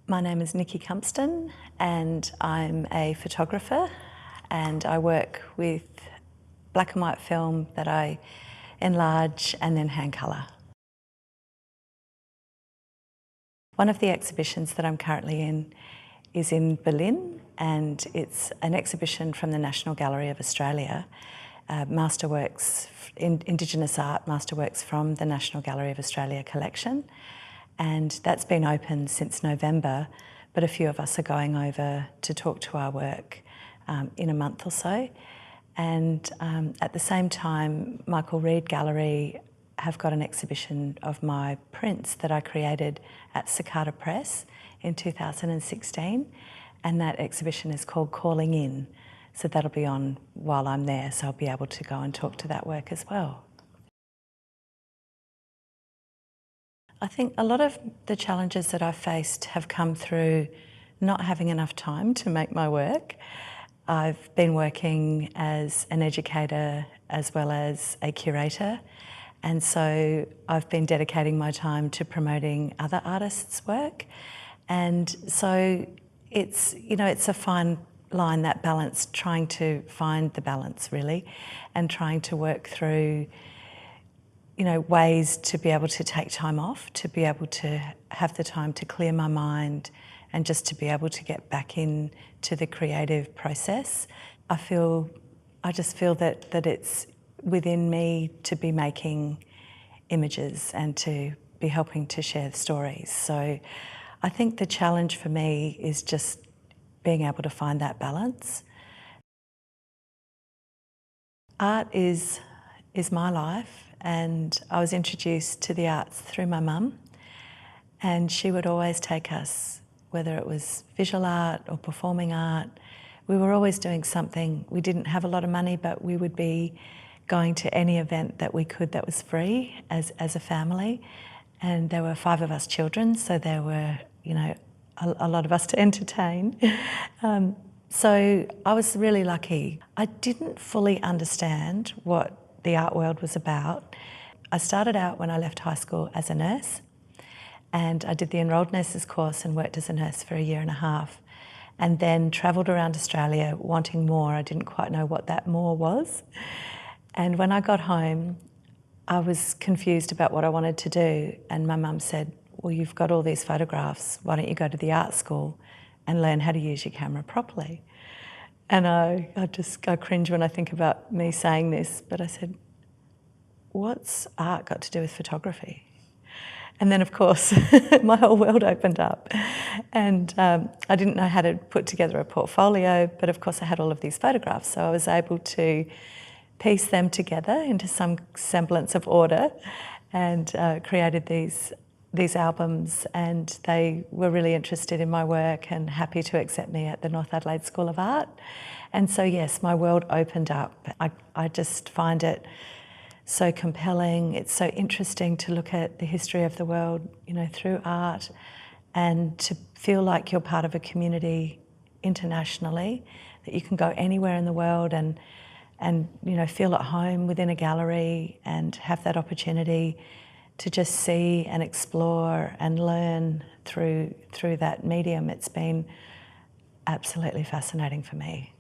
My name is Nici Cumpston and I'm a photographer, and I work with black and white film that I enlarge and then hand colour. One of the exhibitions that I'm currently in is in Berlin, and it's an exhibition from the National Gallery of Australia, masterworks, Indigenous art masterworks from the National Gallery of Australia collection. And that's been open since November, but a few of us are going over to talk to our work in a month or so. And at the same time, Michael Reid Gallery have got an exhibition of my prints that I created at Cicada Press in 2016, and that exhibition is called Calling In. So that'll be on while I'm there, so I'll be able to go and talk to that work as well. I think a lot of the challenges that I've faced have come through not having enough time to make my work. I've been working as an educator as well as a curator, and so I've been dedicating my time to promoting other artists' work. And so it's a fine line, that balance, trying to find the balance really, and trying to work through ways to be able to take time off, to be able to have the time to clear my mind and just to be able to get back into the creative process. I just feel that it's within me to be making images and to be helping to share stories. So I think the challenge for me is just being able to find that balance. Art is my life, and I was introduced to the arts through my mum, and she would always take us, whether it was visual art or performing art. We were always doing something. We didn't have a lot of money, but we would be going to any event that we could that was free as a family. And there were 5 of us children, so there were, a lot of us to entertain. So I was really lucky. I didn't fully understand what the art world was about. I started out when I left high school as a nurse, and I did the enrolled nurses course and worked as a nurse for 1.5 years, and then travelled around Australia wanting more. I didn't quite know what that more was. And when I got home, I was confused about what I wanted to do, and my mum said, well, you've got all these photographs, why don't you go to the art school and learn how to use your camera properly? And I cringe when I think about me saying this, but I said, what's art got to do with photography? And then, of course, my whole world opened up. And I didn't know how to put together a portfolio, but of course I had all of these photographs, so I was able to piece them together into some semblance of order, and created these albums, and they were really interested in my work and happy to accept me at the North Adelaide School of Art. And so yes, my world opened up. I just find it so compelling. It's so interesting to look at the history of the world, through art, and to feel like you're part of a community internationally, that you can go anywhere in the world and feel at home within a gallery and have that opportunity to just see and explore and learn through that medium. It's been absolutely fascinating for me.